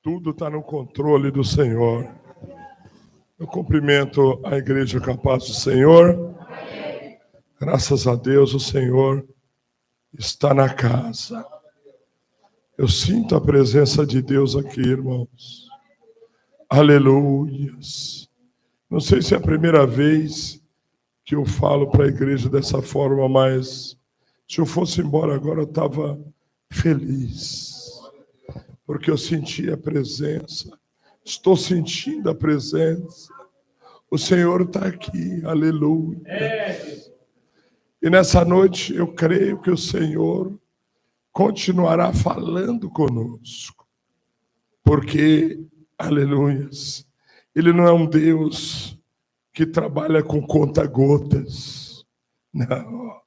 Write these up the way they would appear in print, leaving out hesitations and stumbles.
Tudo está no controle do Senhor. Eu cumprimento a igreja com a paz do Senhor. Graças a Deus, o Senhor está na casa. Eu sinto a presença de Deus aqui, irmãos. Aleluias. Não sei se é a primeira vez que eu falo para a igreja dessa forma, mas se eu fosse embora agora, eu estava feliz. Porque eu senti a presença. Estou sentindo a presença. O Senhor está aqui. Aleluia. E nessa noite eu creio que o Senhor continuará falando conosco. Porque, aleluias, Ele não é um Deus que trabalha com conta-gotas. Não.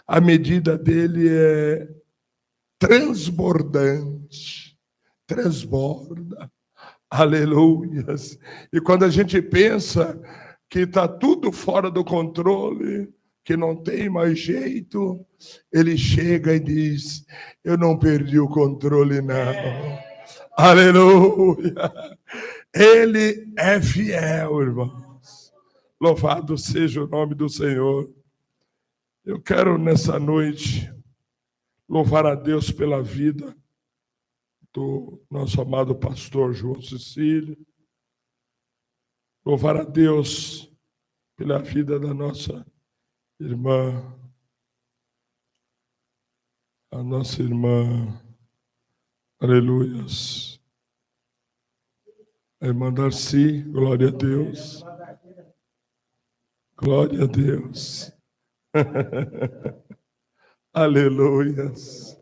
A medida dele é transbordante. Transborda. Aleluias. E quando a gente pensa que está tudo fora do controle, que não tem mais jeito, ele chega e diz: eu não perdi o controle, não. Aleluia. Ele é fiel, irmãos. Louvado seja o nome do Senhor. Eu quero nessa noite louvar a Deus pela vida do nosso amado pastor João Cecílio. Louvar a Deus pela vida da nossa irmã, a nossa irmã, aleluias, a irmã Darcy, glória a Deus. Glória a Deus. Aleluias.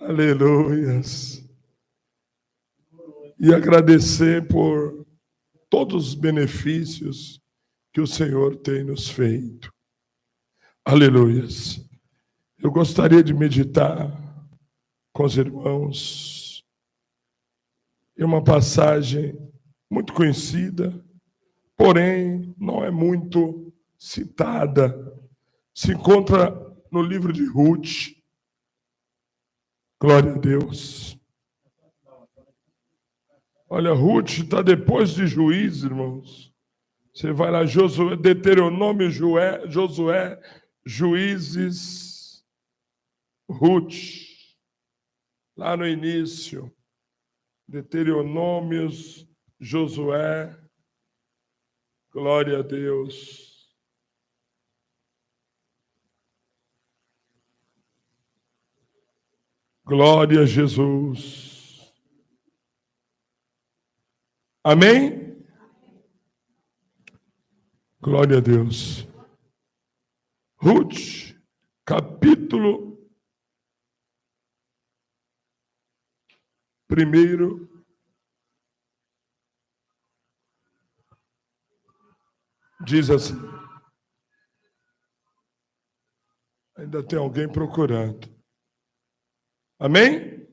Aleluias. E agradecer por todos os benefícios que o Senhor tem nos feito. Aleluias. Eu gostaria de meditar com os irmãos em uma passagem muito conhecida, porém não é muito citada. Se encontra no livro de Ruth. Glória a Deus. Olha, Ruth está depois de Juízes, irmãos. Você vai lá, Josué, Deuteronômio, Josué, Juízes, Ruth. Lá no início. Deuteronômios, Josué. Glória a Deus. Glória a Jesus. Amém? Glória a Deus. Ruth, capítulo 1. Diz assim. Ainda tem alguém procurando. Amém?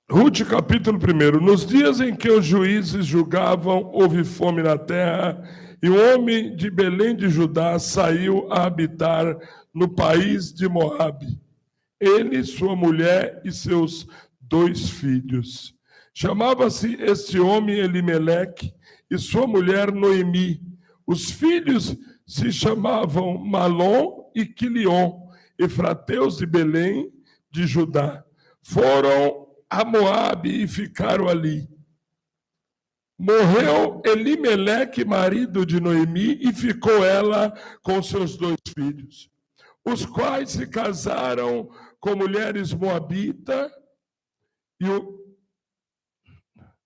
Ruth, capítulo 1. Nos dias em que os juízes julgavam, houve fome na terra, e um homem de Belém de Judá saiu a habitar no país de Moabe. Ele, sua mulher e seus 2 filhos. Chamava-se este homem Elimeleque e sua mulher Noemi. Os filhos se chamavam Malom e Quilion, efrateus de Belém de Judá. Foram a Moabe e ficaram ali. Morreu Elimeleque, marido de Noemi, e ficou ela com seus 2 filhos, os quais se casaram com mulheres moabitas e o...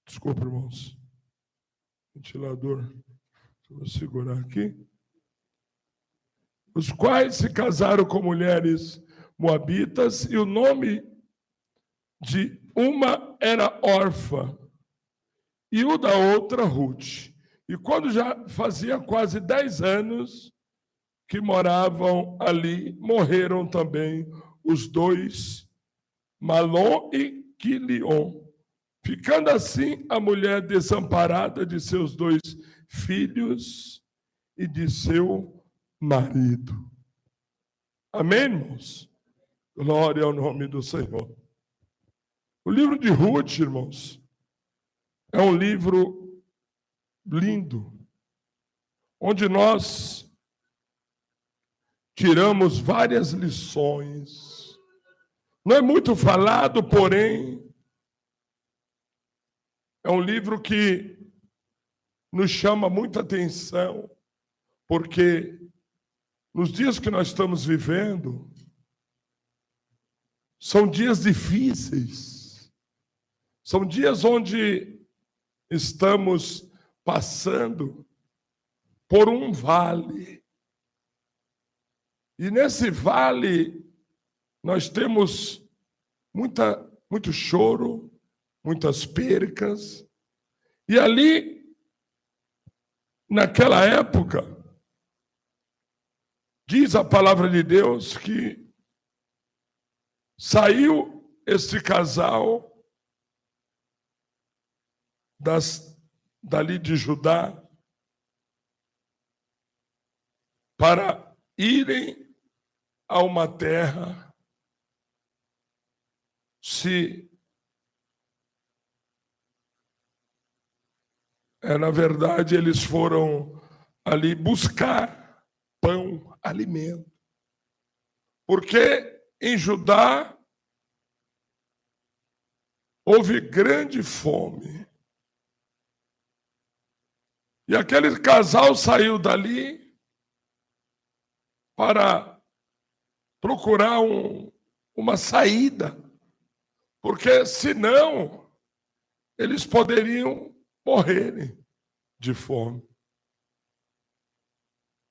Desculpa, irmãos. Ventilador. Vou segurar aqui. Os quais se casaram com mulheres moabitas, e o nome de uma era órfã, e o da outra Ruth. E quando já fazia quase 10 anos que moravam ali, morreram também os 2, Malom e Quilion. Ficando assim a mulher desamparada de seus 2 filhos e de seu marido. Amém, irmãos? Glória ao nome do Senhor. O livro de Ruth, irmãos, é um livro lindo, onde nós tiramos várias lições. Não é muito falado, porém, é um livro que nos chama muita atenção, porque nos dias que nós estamos vivendo, são dias difíceis, são dias onde estamos passando por um vale. E nesse vale nós temos muito choro, muitas percas. E ali, naquela época, diz a palavra de Deus que saiu este casal dali de Judá para irem a uma terra, na verdade, eles foram ali buscar pão, alimento. Porque em Judá houve grande fome. E aquele casal saiu dali para procurar uma saída, porque senão eles poderiam morrerem de fome.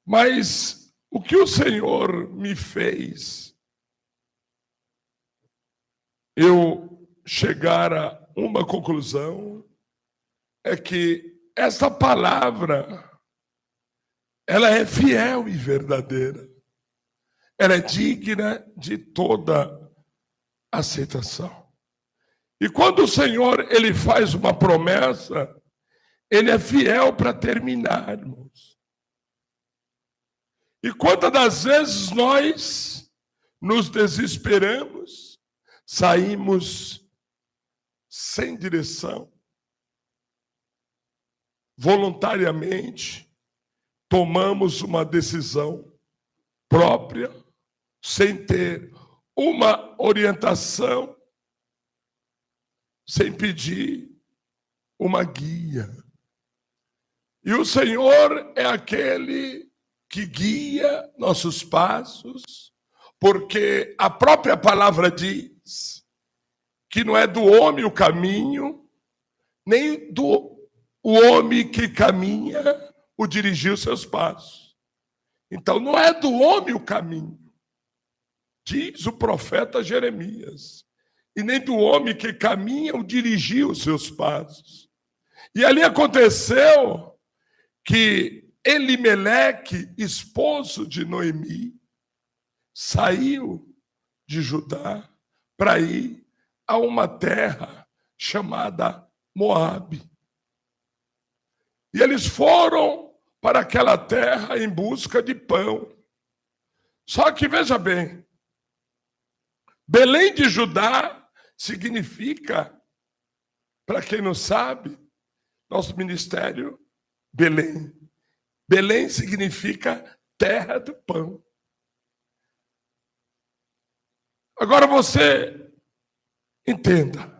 Mas o que o Senhor me fez eu chegar a uma conclusão é que esta palavra, ela é fiel e verdadeira. Ela é digna de toda aceitação. E quando o Senhor ele faz uma promessa, ele é fiel para terminar, irmãos. E quantas das vezes nós nos desesperamos, saímos sem direção, voluntariamente, tomamos uma decisão própria, sem ter uma orientação, sem pedir uma guia. E o Senhor é aquele que guia nossos passos, porque a própria palavra diz que não é do homem o caminho, nem do homem que caminha o dirigir os seus passos. Então não é do homem o caminho, diz o profeta Jeremias, e nem do homem que caminha o dirigir os seus passos. E ali aconteceu que Elimeleque, esposo de Noemi, saiu de Judá para ir a uma terra chamada Moabe. E eles foram para aquela terra em busca de pão. Só que, veja bem, Belém de Judá significa, para quem não sabe, nosso ministério, Belém. Belém significa terra do pão. Agora você entenda.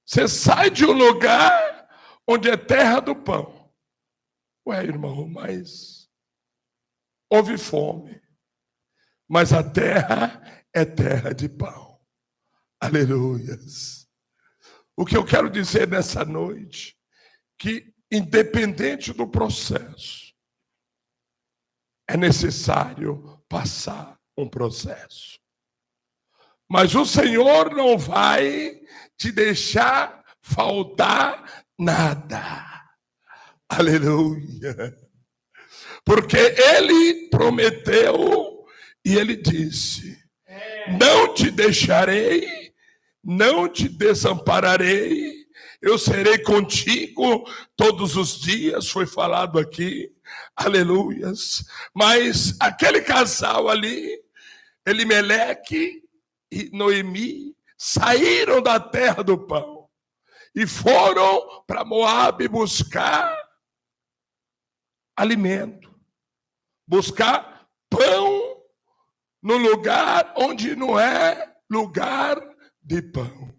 Você sai de um lugar onde é terra do pão. Ué, irmão, mas houve fome. Mas a terra é terra de pão. Aleluias. O que eu quero dizer nessa noite, que independente do processo, é necessário passar um processo. Mas o Senhor não vai te deixar faltar nada. Aleluia. Porque Ele prometeu e Ele disse: não te deixarei, não te desampararei, eu serei contigo todos os dias, foi falado aqui, aleluias. Mas aquele casal ali Elimeleque e Noemi saíram da terra do pão e foram para Moabe buscar alimento, buscar pão no lugar onde não é lugar de pão.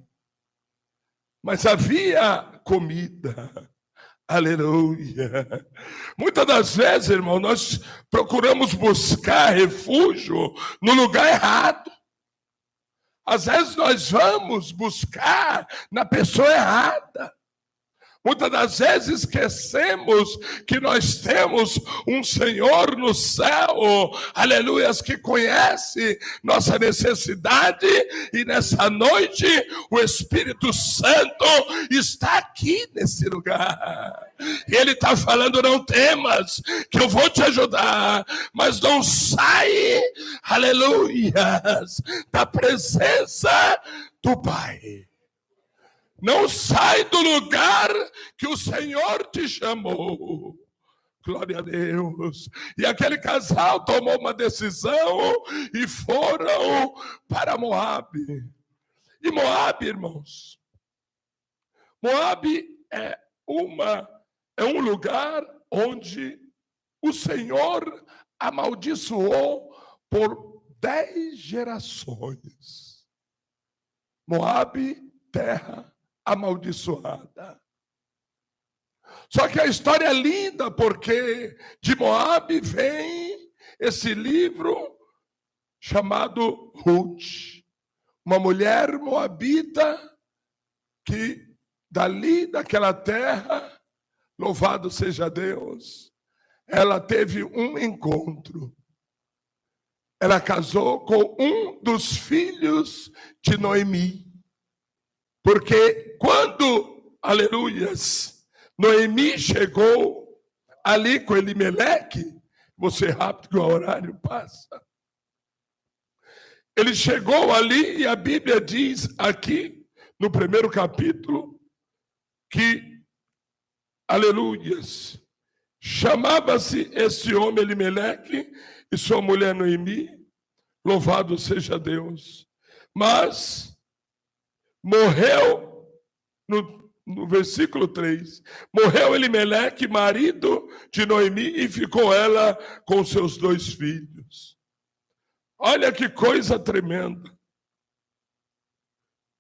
Mas havia comida. Aleluia. Muitas das vezes, irmão, nós procuramos buscar refúgio no lugar errado. Às vezes nós vamos buscar na pessoa errada. Muitas das vezes esquecemos que nós temos um Senhor no céu, aleluias, que conhece nossa necessidade, e nessa noite o Espírito Santo está aqui nesse lugar. E Ele está falando: não temas, que eu vou te ajudar, mas não sai, aleluias, da presença do Pai. Não sai do lugar que o Senhor te chamou. Glória a Deus. E aquele casal tomou uma decisão e foram para Moabe. E Moabe, irmãos, Moabe é um lugar onde o Senhor amaldiçoou por 10 gerações. Moabe, terra amaldiçoada. Só que a história é linda, porque de Moabe vem esse livro chamado Ruth, uma mulher moabita que dali, daquela terra, louvado seja Deus, ela teve um encontro. Ela casou com um dos filhos de Noemi. Porque quando, aleluias, Noemi chegou ali com Elimeleque, você rápido que o horário passa. Ele chegou ali e a Bíblia diz aqui, no primeiro capítulo, que, aleluias, chamava-se esse homem Elimeleque e sua mulher Noemi, louvado seja Deus. Mas morreu, no versículo 3, morreu Elimeleque, marido de Noemi, e ficou ela com seus 2 filhos. Olha que coisa tremenda.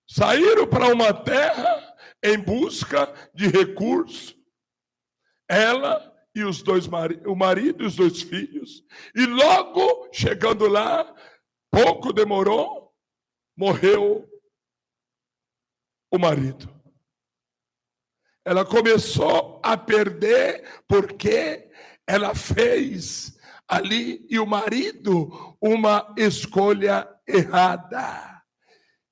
Saíram para uma terra em busca de recurso, ela e o marido e os 2 filhos, e logo chegando lá, pouco demorou, morreu o marido. Ela começou a perder porque ela fez ali, e o marido, uma escolha errada.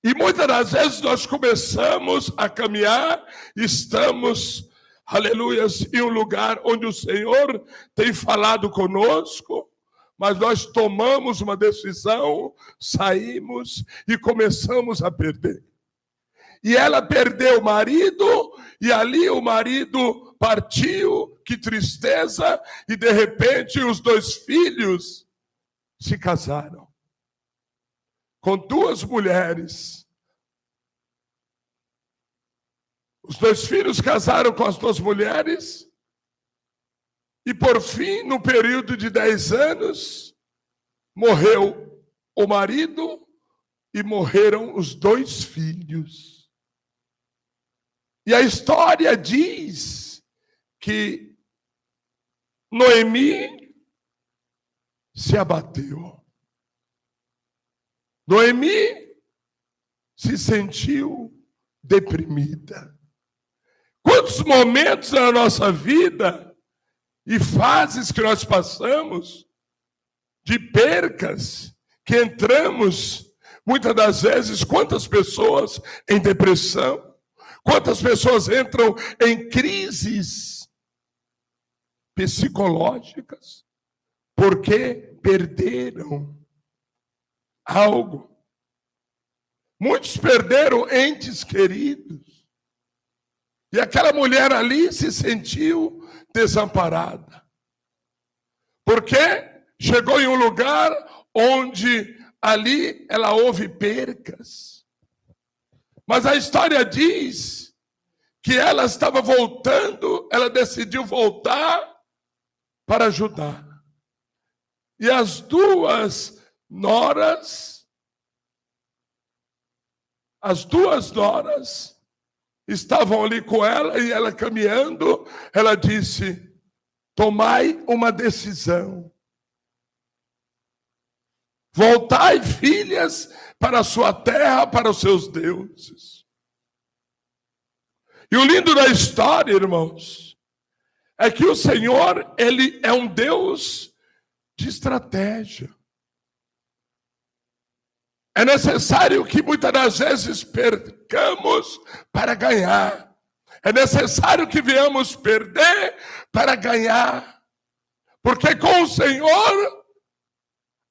E muitas das vezes nós começamos a caminhar, estamos, aleluias, em um lugar onde o Senhor tem falado conosco, mas nós tomamos uma decisão, saímos e começamos a perder. E ela perdeu o marido, e ali o marido partiu, que tristeza, e de repente os 2 filhos se casaram com 2 mulheres. Os 2 filhos casaram com as 2 mulheres, e por fim, no período de 10 anos, morreu o marido e morreram os 2 filhos. E a história diz que Noemi se abateu. Noemi se sentiu deprimida. Quantos momentos na nossa vida e fases que nós passamos de percas, que entramos, muitas das vezes, quantas pessoas em depressão, quantas pessoas entram em crises psicológicas porque perderam algo. Muitos perderam entes queridos. E aquela mulher ali se sentiu desamparada. Porque chegou em um lugar onde ali ela houve percas. Mas a história diz que ela estava voltando, ela decidiu voltar para Judá. E as duas noras estavam ali com ela, e ela caminhando, ela disse: tomai uma decisão. Voltai, filhas, para a sua terra, para os seus deuses. E o lindo da história, irmãos, é que o Senhor, Ele é um Deus de estratégia. É necessário que muitas das vezes percamos para ganhar. É necessário que venhamos perder para ganhar. Porque com o Senhor,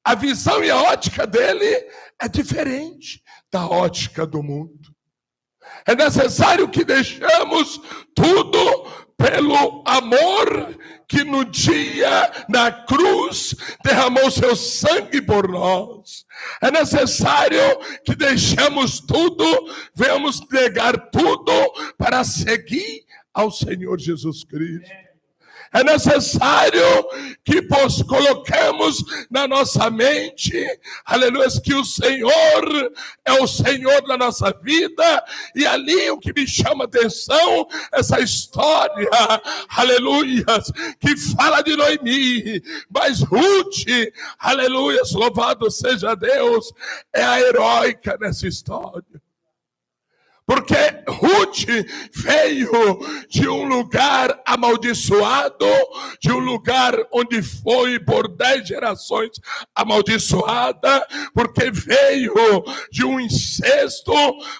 a visão e a ótica dele é diferente da ótica do mundo. É necessário que deixemos tudo pelo amor que no dia na cruz derramou seu sangue por nós. É necessário que deixemos tudo, venhamos negar tudo para seguir ao Senhor Jesus Cristo. É necessário que coloquemos na nossa mente, aleluia, que o Senhor é o Senhor da nossa vida. E ali o que me chama a atenção, essa história, aleluia, que fala de Noemi, mas Ruth, aleluia, louvado seja Deus, é a heróica nessa história. Porque Ruth veio de um lugar amaldiçoado, de um lugar onde foi por 10 gerações amaldiçoada, porque veio de um incesto,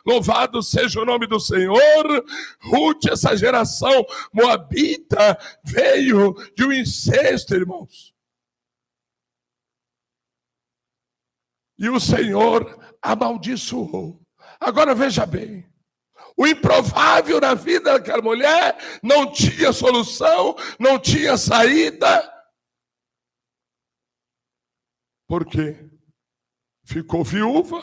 louvado seja o nome do Senhor. Ruth, essa geração moabita, veio de um incesto, irmãos. E o Senhor amaldiçoou. Agora veja bem. O improvável na vida daquela mulher não tinha solução, não tinha saída. Por quê? Ficou viúva,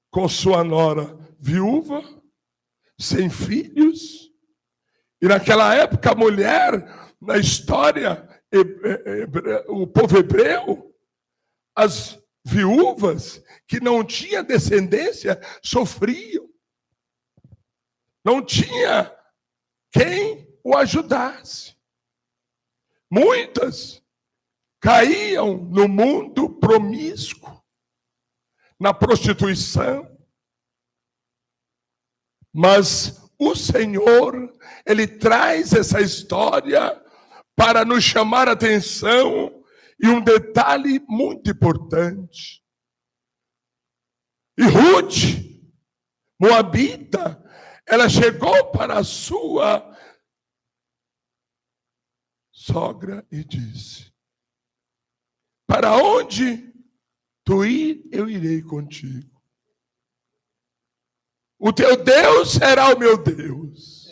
com sua nora viúva, sem filhos. E naquela época a mulher, na história, o povo hebreu, as viúvas que não tinham descendência sofriam. Não tinha quem o ajudasse. Muitas caíam no mundo promíscuo, na prostituição. Mas o Senhor, Ele traz essa história para nos chamar a atenção, e um detalhe muito importante. E Ruth, moabita, ela chegou para a sua sogra e disse: para onde tu ir, eu irei contigo. O teu Deus será o meu Deus.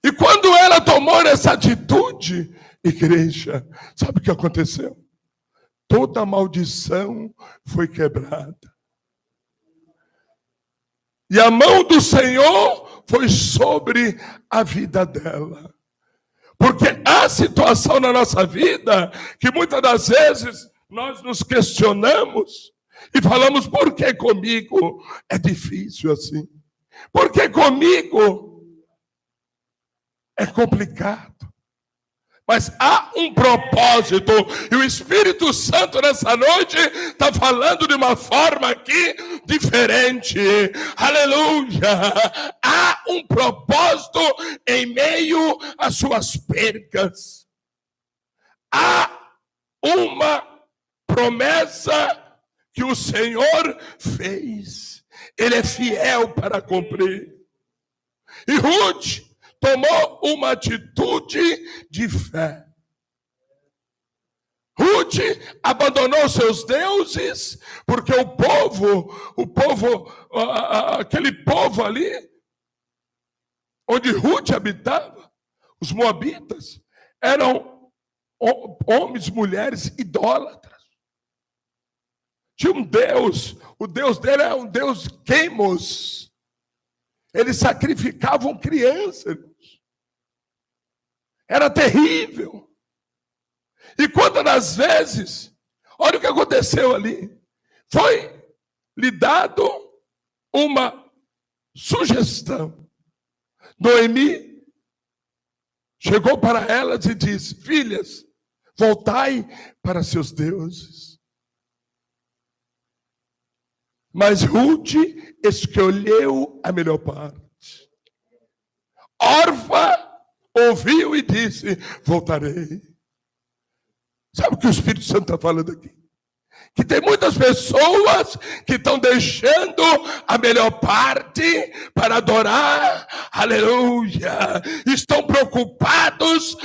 E quando ela tomou essa atitude, igreja, sabe o que aconteceu? Toda a maldição foi quebrada. E a mão do Senhor foi sobre a vida dela. Porque há situação na nossa vida que muitas das vezes nós nos questionamos e falamos: por que comigo é difícil assim? Por que comigo é complicado? Mas há um propósito, e o Espírito Santo nessa noite está falando de uma forma aqui diferente. Aleluia! Há um propósito em meio às suas percas. Há uma promessa que o Senhor fez. Ele é fiel para cumprir. E Ruth tomou uma atitude de fé. Ruth abandonou seus deuses, porque aquele povo ali, onde Ruth habitava, os moabitas, eram homens, mulheres idólatras. Tinha um Deus, o Deus dele era um Deus queimos. Eles sacrificavam crianças. Era terrível. E quantas das vezes, olha o que aconteceu ali. Foi lhe dado uma sugestão. Noemi chegou para elas e disse: filhas, voltai para seus deuses. Mas Ruth escolheu a melhor parte. Orfa ouviu e disse: voltarei. Sabe o que o Espírito Santo está falando aqui? Que tem muitas pessoas que estão deixando a melhor parte para adorar, aleluia. Estão preocupados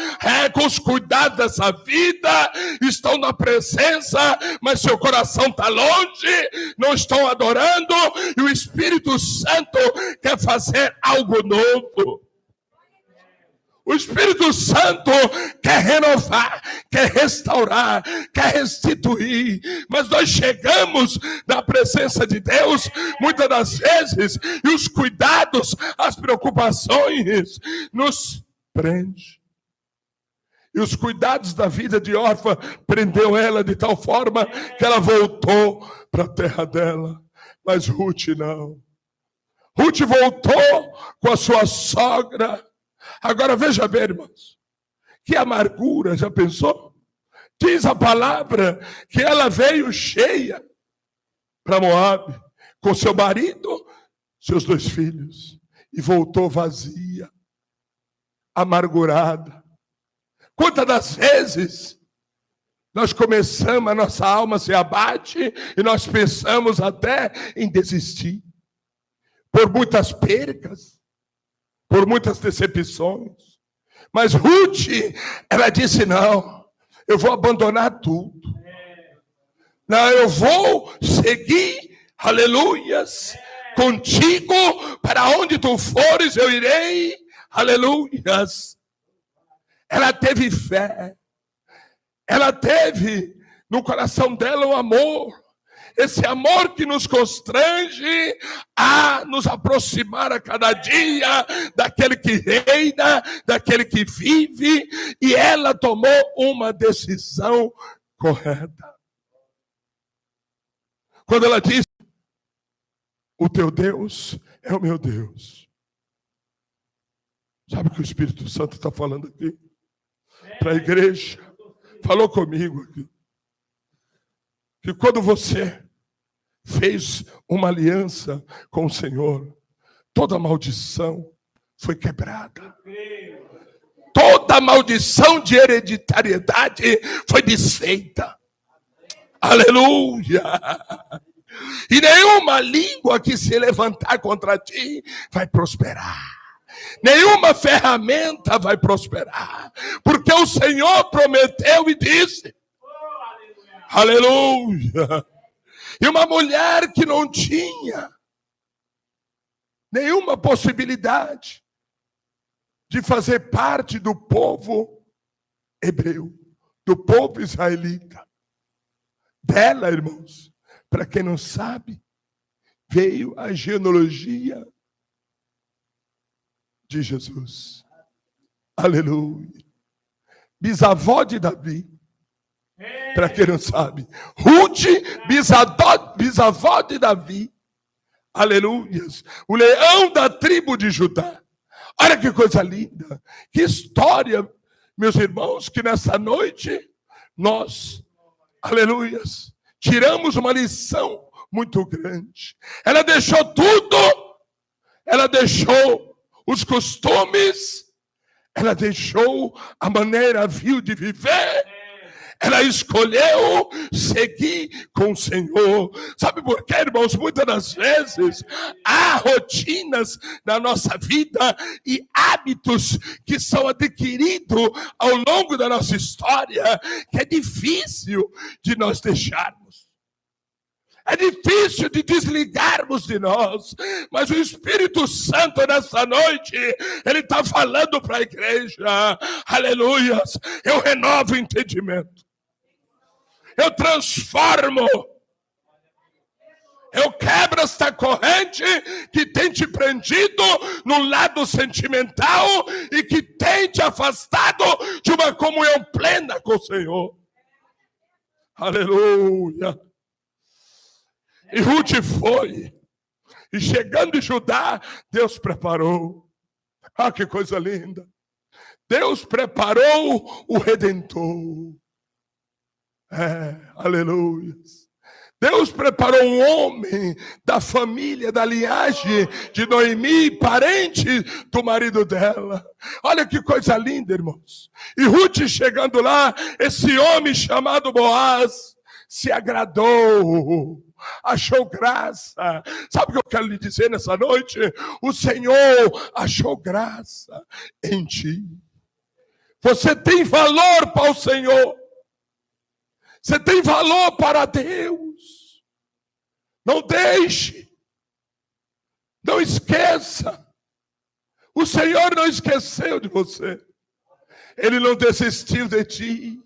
com os cuidados dessa vida, estão na presença, mas seu coração está longe, não estão adorando, e o Espírito Santo quer fazer algo novo. O Espírito Santo quer renovar, quer restaurar, quer restituir. Mas nós chegamos na presença de Deus, muitas das vezes, e os cuidados, as preocupações nos prendem. E os cuidados da vida de órfã prendeu ela de tal forma que ela voltou para a terra dela. Mas Ruth não. Ruth voltou com a sua sogra. Agora veja bem, irmãos, que amargura, já pensou? Diz a palavra que ela veio cheia para Moabe, com seu marido, seus 2 filhos, e voltou vazia, amargurada. Quantas das vezes nós começamos, a nossa alma se abate e nós pensamos até em desistir, por muitas percas, por muitas decepções. Mas Ruth, ela disse: não, eu vou abandonar tudo. Não, eu vou seguir, aleluias, contigo, para onde tu fores eu irei, aleluias. Ela teve fé, ela teve no coração dela um amor, esse amor que nos constrange a nos aproximar a cada dia daquele que reina, daquele que vive, e ela tomou uma decisão correta. Quando ela disse: o teu Deus é o meu Deus. Sabe o que o Espírito Santo está falando aqui? Para a igreja. Falou comigo aqui. Que quando você fez uma aliança com o Senhor, toda maldição foi quebrada. Toda maldição de hereditariedade foi desfeita. Aleluia! E nenhuma língua que se levantar contra ti vai prosperar. Nenhuma ferramenta vai prosperar. Porque o Senhor prometeu e disse. Aleluia! E uma mulher que não tinha nenhuma possibilidade de fazer parte do povo hebreu, do povo israelita. Dela, irmãos, para quem não sabe, veio a genealogia de Jesus. Aleluia. Bisavó de Davi. Para quem não sabe, Ruth, bisavó de Davi. Aleluias. O leão da tribo de Judá. Olha que coisa linda. Que história, meus irmãos, que nessa noite nós, aleluias, tiramos uma lição muito grande. Ela deixou tudo. Ela deixou os costumes. Ela deixou a maneira vil de viver. Ela escolheu seguir com o Senhor. Sabe por quê, irmãos? Muitas das vezes há rotinas na nossa vida e hábitos que são adquiridos ao longo da nossa história que é difícil de nós deixarmos. É difícil de desligarmos de nós, mas o Espírito Santo nessa noite, ele está falando para a igreja, aleluias, eu renovo o entendimento, eu transformo, quebra esta corrente que tem te prendido num lado sentimental e que tem te afastado de uma comunhão plena com o Senhor. Aleluia. E Ruth foi. E chegando em Judá, Deus preparou. Ah, que coisa linda. Deus preparou o Redentor. Aleluia. Deus preparou um homem da família, da linhagem de Noemi, parente do marido dela. Olha que coisa linda, irmãos. E Ruth chegando lá, esse homem chamado Boaz se agradou, achou graça. Sabe o que eu quero lhe dizer nessa noite? O Senhor achou graça em ti. Você tem valor para o Senhor. Você tem valor para Deus. Não deixe. Não esqueça. O Senhor não esqueceu de você. Ele não desistiu de ti.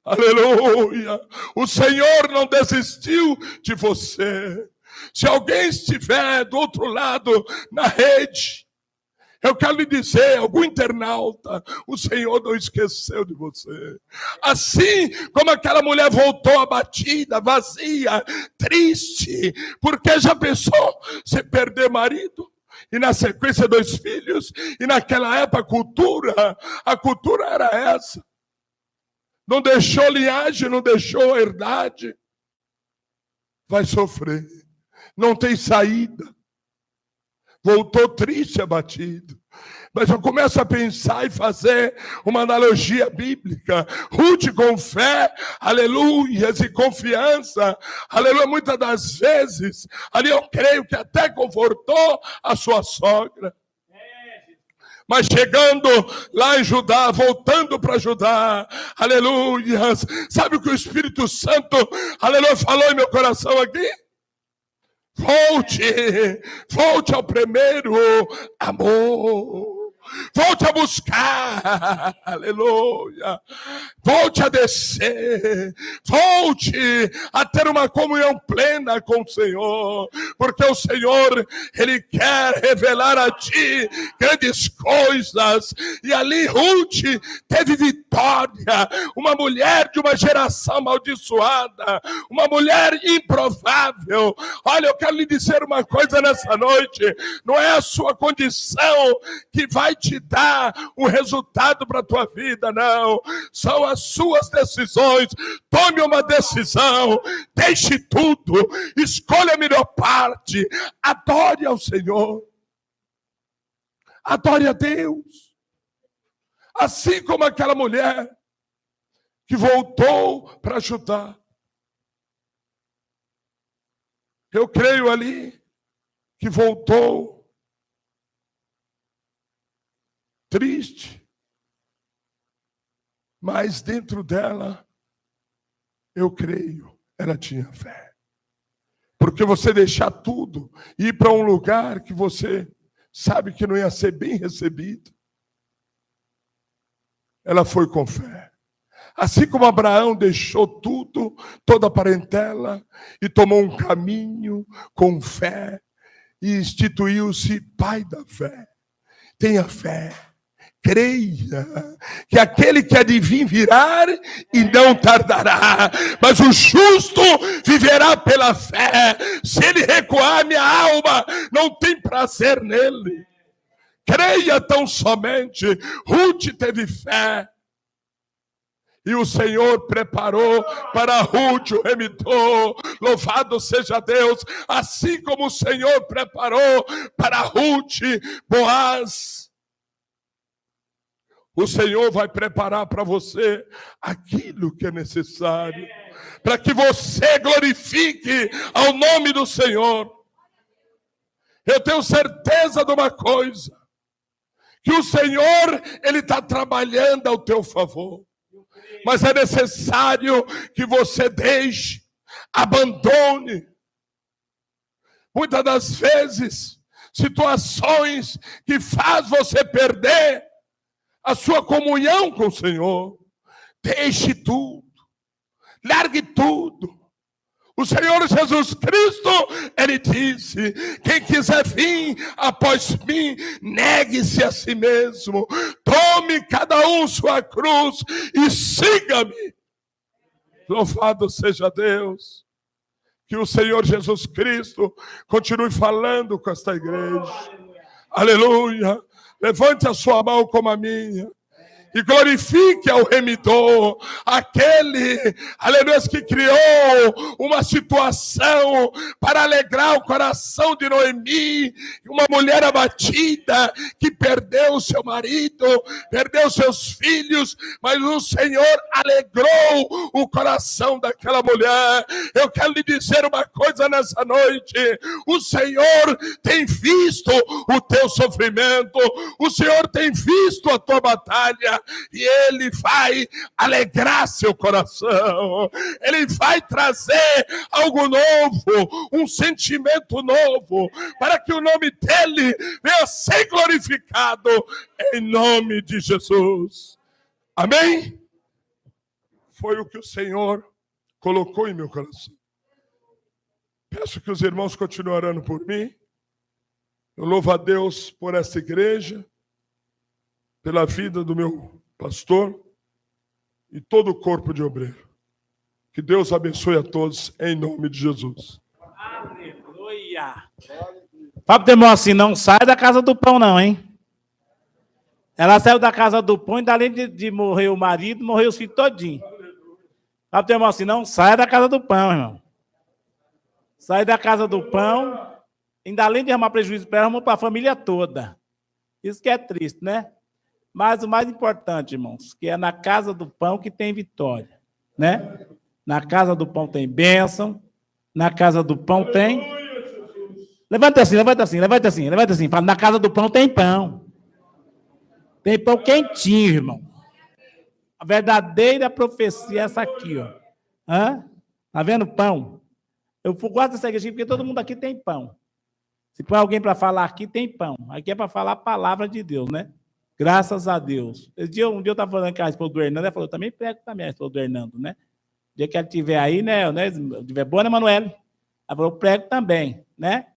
Aleluia. O Senhor não desistiu de você. Se alguém estiver do outro lado na rede, eu quero lhe dizer, algum internauta, o Senhor não esqueceu de você. Assim como aquela mulher voltou abatida, vazia, triste, porque já pensou se perder marido? E na sequência 2 filhos, e naquela época a cultura era essa. Não deixou linhagem, não deixou herdade. Vai sofrer. Não tem saída. Voltou triste, abatido. Mas eu começo a pensar e fazer uma analogia bíblica. Ruth com fé, aleluia, e confiança, aleluia, muitas das vezes, ali eu creio que até confortou a sua sogra. Mas chegando lá em Judá, voltando para Judá, aleluia, sabe o que o Espírito Santo, aleluia, falou em meu coração aqui? Volte ao primeiro amor. Volte a buscar, aleluia. Volte a descer. Volte a ter uma comunhão plena com o Senhor. Porque o Senhor, Ele quer revelar a ti grandes coisas. E ali Ruth teve vitória. Uma mulher de uma geração amaldiçoada. Uma mulher improvável. Olha, eu quero lhe dizer uma coisa nessa noite. Não é a sua condição que vai te dar um resultado para a tua vida, não. São as suas decisões. Tome uma decisão. Deixe tudo. Escolha a melhor parte. Adore ao Senhor. Adore a Deus. Assim como aquela mulher que voltou para ajudar. Eu creio ali que voltou triste, mas dentro dela, eu creio, ela tinha fé. Porque você deixar tudo e ir para um lugar que você sabe que não ia ser bem recebido, ela foi com fé. Assim como Abraão deixou tudo, toda a parentela, e tomou um caminho com fé, e instituiu-se pai da fé. Tenha fé. Creia que aquele que há de vir virá e não tardará, mas o justo viverá pela fé. Se ele recuar, minha alma não tem prazer nele. Creia tão somente. Ruth teve fé. E o Senhor preparou para Ruth o remitor. Louvado seja Deus. Assim como o Senhor preparou para Ruth Boaz, o Senhor vai preparar para você aquilo que é necessário, para que você glorifique ao nome do Senhor. Eu tenho certeza de uma coisa, que o Senhor, Ele está trabalhando ao teu favor. Mas é necessário que você deixe, abandone. Muitas das vezes, situações que faz você perder a sua comunhão com o Senhor. Deixe tudo. Largue tudo. O Senhor Jesus Cristo, Ele disse: quem quiser vir após mim, negue-se a si mesmo, tome cada um sua cruz e siga-me. Louvado seja Deus. Que o Senhor Jesus Cristo continue falando com esta igreja. Aleluia. Levante a sua mão como a minha. E glorifique ao remidor, aquele, aleluia, que criou uma situação para alegrar o coração de Noemi, uma mulher abatida, que perdeu seu marido, perdeu seus filhos, mas o Senhor alegrou o coração daquela mulher. Eu quero lhe dizer uma coisa nessa noite: o Senhor tem visto o teu sofrimento, o Senhor tem visto a tua batalha, e Ele vai alegrar seu coração. Ele vai trazer algo novo, um sentimento novo, para que o nome dEle venha ser glorificado, em nome de Jesus. Amém? Foi o que o Senhor colocou em meu coração. Peço que os irmãos continuem orando por mim. Eu louvo a Deus por esta igreja, pela vida do meu pastor e todo o corpo de obreiro. Que Deus abençoe a todos, em nome de Jesus. Aleluia. Fábio Temor, assim, não sai da casa do pão não, hein? Ela saiu da casa do pão e além de morrer o marido, morreu os filhos todinho. Fábio Temor, assim, não sai da casa do pão, irmão. Sai da casa do pão, ainda além de arrumar prejuízo para ela, arrumou para a família toda. Isso que é triste, né? Mas o mais importante, irmãos, que é na casa do pão que tem vitória, né? Na casa do pão tem bênção, na casa do pão tem... Levanta assim, levanta assim, levanta assim, levanta assim. Fala, na casa do pão tem pão. Tem pão quentinho, irmão. A verdadeira profecia é essa aqui, ó. Hã? Tá vendo pão? Eu gosto dessa igreja porque todo mundo aqui tem pão. Se põe alguém para falar aqui, tem pão. Aqui é para falar a palavra de Deus, né? Graças a Deus. Um dia eu estava falando com a esposa do Hernando, ela falou, também prego também a esposa do Hernando, né? O dia que ela estiver aí, né? Estiver boa, né, Manoel? Ela falou, prego também, né?